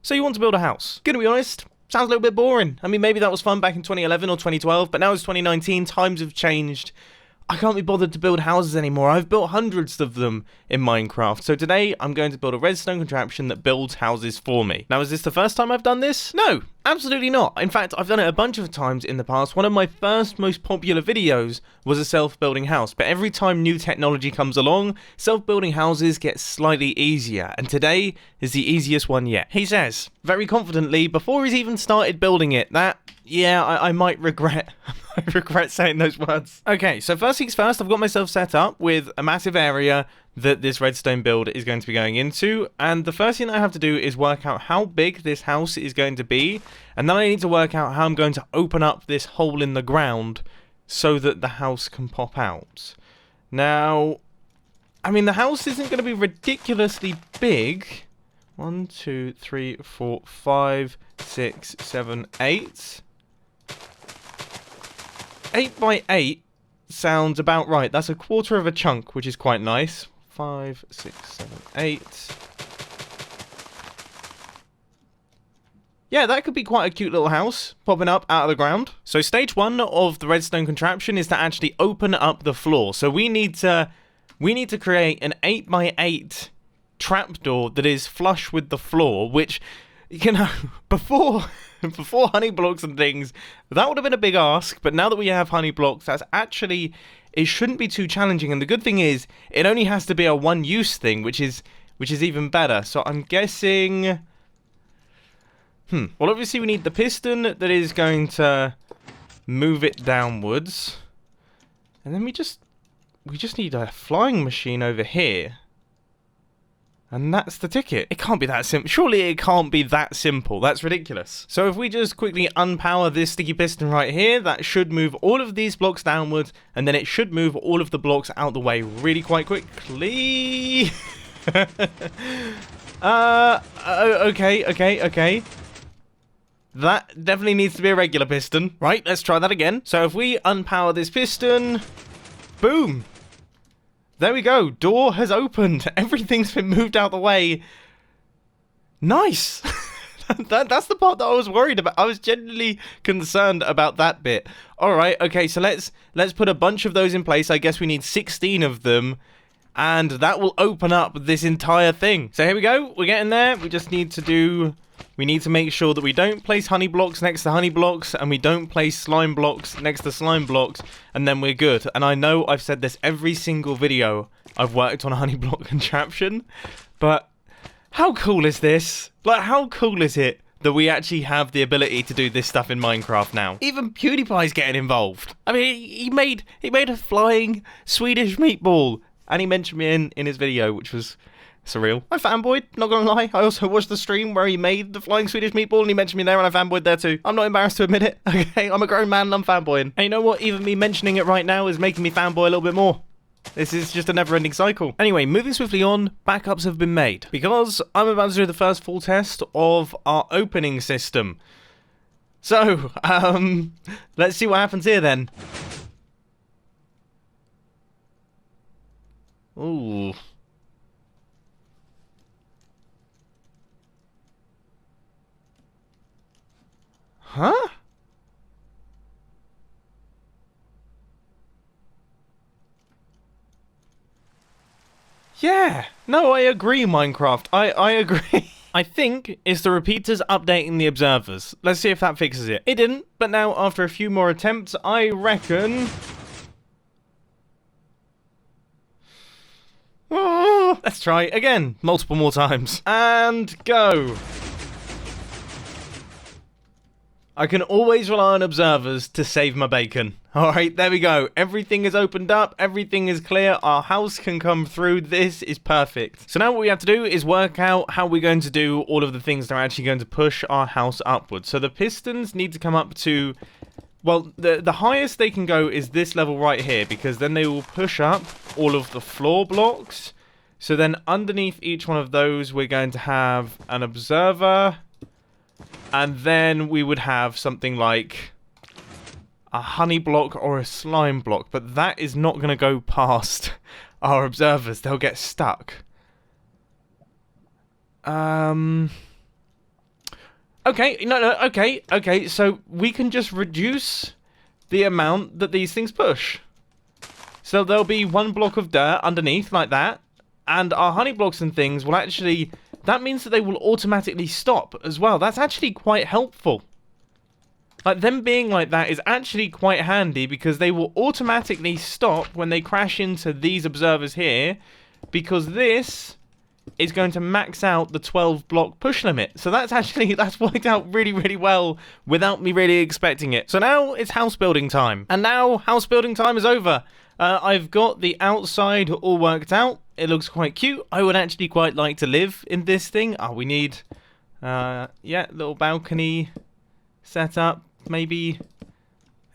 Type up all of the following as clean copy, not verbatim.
So you want to build a house. Gonna be honest, sounds a little bit boring. I mean, maybe that was fun back in 2011 or 2012, but now it's 2019, times have changed. I can't be bothered to build houses anymore. I've built hundreds of them in Minecraft. So today, I'm going to build a redstone contraption that builds houses for me. Now, is this the first time I've done this? No, absolutely not. In fact, I've done it a bunch of times in the past. One of my first most popular videos was a self-building house. But every time new technology comes along, self-building houses get slightly easier. And today is the easiest one yet. He says, very confidently, before he's even started building it, that, yeah, I might regret... I regret saying those words. Okay, so first things first, I've got myself set up with a massive area that this redstone build is going to be going into, and the first thing I have to do is work out how big this house is going to be, and then I need to work out how I'm going to open up this hole in the ground so that the house can pop out. Now, I mean, the house isn't going to be ridiculously big. 1, 2, 3, 4, 5, 6, 7, 8. 8 by 8 sounds about right. That's a quarter of a chunk, which is quite nice. 5, 6, 7, 8. Yeah, that could be quite a cute little house popping up out of the ground. So stage 1 of the redstone contraption is to actually open up the floor. So we need to create an 8 by 8 trapdoor that is flush with the floor, which, you know, before honey blocks and things, that would have been a big ask, but now that we have honey blocks, that's actually, it shouldn't be too challenging, and the good thing is, it only has to be a one-use thing, which is even better. So I'm guessing, well, obviously we need the piston that is going to move it downwards, and then we just need a flying machine over here. And that's the ticket. It can't be that simple. Surely it can't be that simple. That's ridiculous. So if we just quickly unpower this sticky piston right here, that should move all of these blocks downwards, and then it should move all of the blocks out the way really quite quickly. Okay. That definitely needs to be a regular piston. Right, let's try that again. So if we unpower this piston, boom. There we go. Door has opened. Everything's been moved out the way. Nice. That's the part that I was worried about. I was genuinely concerned about that bit. All right. Okay. So let's put a bunch of those in place. I guess we need 16 of them, and that will open up this entire thing. So here we go. We're getting there. We just need to make sure that we don't place honey blocks next to honey blocks, and we don't place slime blocks next to slime blocks, and then we're good. And I know I've said this every single video I've worked on a honey block contraption, but how cool is this? Like, how cool is it that we actually have the ability to do this stuff in Minecraft now? Even PewDiePie's getting involved. I mean, he made a flying Swedish meatball, and he mentioned me in his video, which was surreal. I fanboyed, not gonna lie. I also watched the stream where he made the flying Swedish meatball, and he mentioned me there, and I fanboyed there too. I'm not embarrassed to admit it, okay? I'm a grown man and I'm fanboying. And you know what? Even me mentioning it right now is making me fanboy a little bit more. This is just a never-ending cycle. Anyway, moving swiftly on, backups have been made, because I'm about to do the first full test of our opening system. So, let's see what happens here then. Ooh. Huh? Yeah. No, I agree, Minecraft. I agree. I think it's the repeaters updating the observers. Let's see if that fixes it. It didn't, but now after a few more attempts, I reckon... Oh, let's try again. Multiple more times. And go. I can always rely on observers to save my bacon. Alright, there we go. Everything is opened up. Everything is clear. Our house can come through. This is perfect. So now what we have to do is work out how we're going to do all of the things that are actually going to push our house upwards. So the pistons need to come up to... Well, the highest they can go is this level right here, because then they will push up all of the floor blocks. So then underneath each one of those, we're going to have an observer... And then we would have something like a honey block or a slime block. But that is not going to go past our observers. They'll get stuck. Okay, no, okay, so we can just reduce the amount that these things push. So there'll be one block of dirt underneath, like that, and our honey blocks and things will actually... That means that they will automatically stop as well. That's actually quite helpful. Like, them being like that is actually quite handy, because they will automatically stop when they crash into these observers here, because this is going to max out the 12 block push limit. So that's worked out really, really well without me really expecting it. So now it's house building time. And now house building time is over. I've got the outside all worked out. It looks quite cute. I would actually quite like to live in this thing. Oh, we need, yeah, little balcony set up. Maybe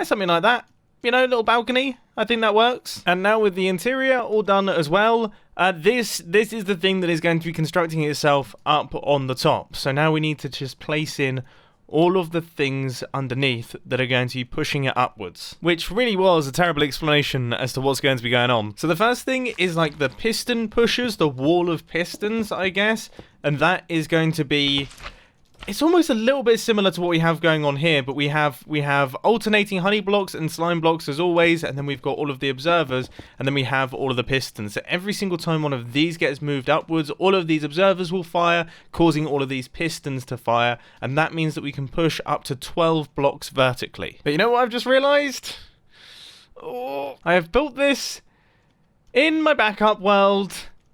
something like that. You know, little balcony. I think that works. And now with the interior all done as well, this is the thing that is going to be constructing itself up on the top. So now we need to just place in all of the things underneath that are going to be pushing it upwards. Which really was a terrible explanation as to what's going to be going on. So the first thing is like the piston pushers, the wall of pistons, I guess. And that is going to be... It's almost a little bit similar to what we have going on here, but we have alternating honey blocks and slime blocks as always, and then we've got all of the observers, and then we have all of the pistons. So every single time one of these gets moved upwards, all of these observers will fire, causing all of these pistons to fire, and that means that we can push up to 12 blocks vertically. But you know what I've just realised? Oh, I have built this in my backup world.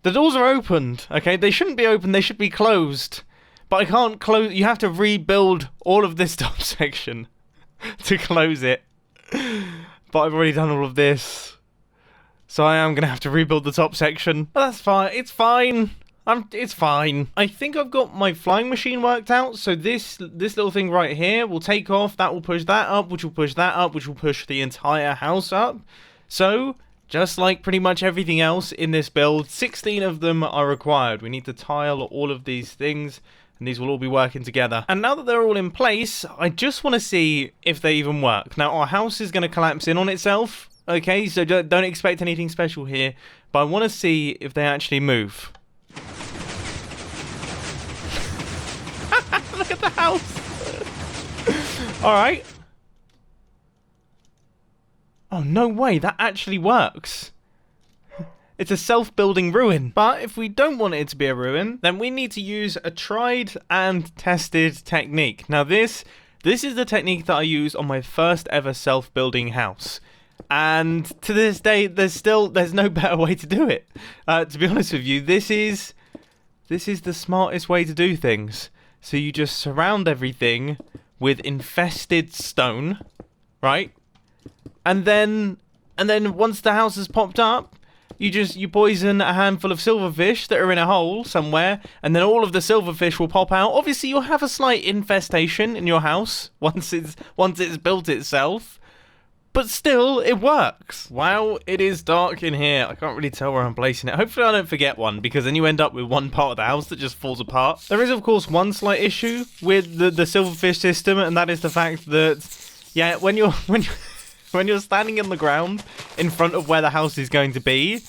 The doors are opened, okay? They shouldn't be open, they should be closed. But I can't close... You have to rebuild all of this top section to close it. But I've already done all of this. So I am going to have to rebuild the top section. But that's fine. It's fine. It's fine. I think I've got my flying machine worked out. So this little thing right here will take off. That will push that up, which will push that up, which will push the entire house up. So... Just like pretty much everything else in this build, 16 of them are required. We need to tile all of these things, and these will all be working together. And now that they're all in place, I just want to see if they even work. Now, our house is going to collapse in on itself, okay? So don't expect anything special here, but I want to see if they actually move. Look at the house! Alright. Oh, no way, that actually works. It's a self-building ruin. But if we don't want it to be a ruin, then we need to use a tried and tested technique. Now this is the technique that I used on my first ever self-building house. And to this day, there's no better way to do it. To be honest with you, this is the smartest way to do things. So you just surround everything with infested stone, right? And then once the house has popped up, you poison a handful of silverfish that are in a hole somewhere, and then all of the silverfish will pop out. Obviously, you'll have a slight infestation in your house once it's built itself, but still, it works. Wow, it is dark in here. I can't really tell where I'm placing it. Hopefully, I don't forget one, because then you end up with one part of the house that just falls apart. There is, of course, one slight issue with the silverfish system, and that is the fact that, yeah, when you're standing in the ground in front of where the house is going to be,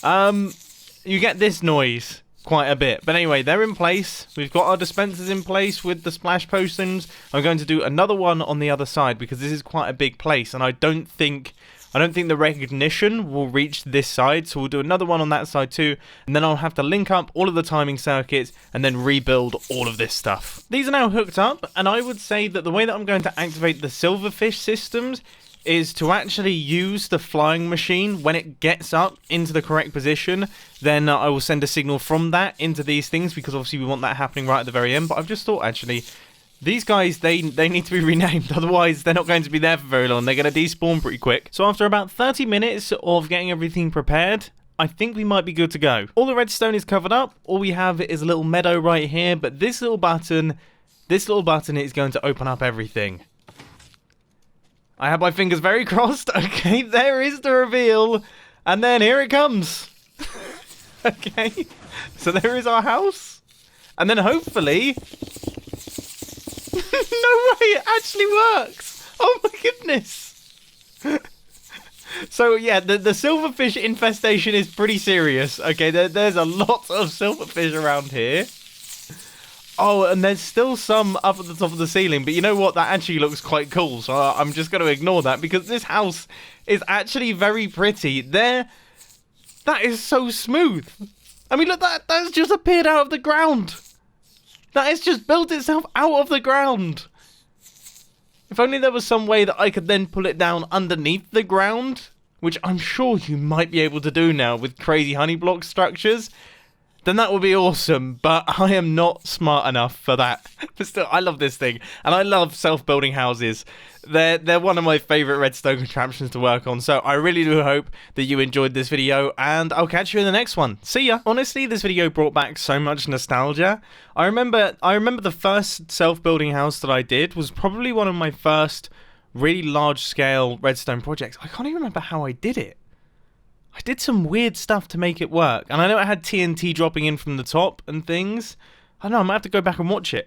you get this noise quite a bit. But anyway, they're in place. We've got our dispensers in place with the splash potions. I'm going to do another one on the other side because this is quite a big place, and I don't think the recognition will reach this side, so we'll do another one on that side too, and then I'll have to link up all of the timing circuits and then rebuild all of this stuff. These are now hooked up, and I would say that the way that I'm going to activate the silverfish systems is to actually use the flying machine. When it gets up into the correct position, then I will send a signal from that into these things, because obviously we want that happening right at the very end. But I've just thought, actually, these guys, they need to be renamed, otherwise they're not going to be there for very long. They're going to despawn pretty quick. So after about 30 minutes of getting everything prepared, I think we might be good to go. All the redstone is covered up. All we have is a little meadow right here, but this little button is going to open up everything. I have my fingers very crossed. Okay, there is the reveal. And then here it comes. Okay, so there is our house. And then hopefully... No way, it actually works. Oh my goodness. So yeah, the silverfish infestation is pretty serious. Okay, there's a lot of silverfish around here. Oh, and there's still some up at the top of the ceiling, but you know what? That actually looks quite cool, so I'm just going to ignore that because this house is actually very pretty. That is so smooth. I mean, look, that's just appeared out of the ground. That has just built itself out of the ground. If only there was some way that I could then pull it down underneath the ground, which I'm sure you might be able to do now with crazy honey block structures, then that would be awesome, but I am not smart enough for that. But still, I love this thing, and I love self-building houses. They're one of my favourite redstone contraptions to work on, so I really do hope that you enjoyed this video, and I'll catch you in the next one. See ya! Honestly, this video brought back so much nostalgia. I remember the first self-building house that I did was probably one of my first really large-scale redstone projects. I can't even remember how I did it. I did some weird stuff to make it work, and I know I had TNT dropping in from the top and things. I don't know, I might have to go back and watch it.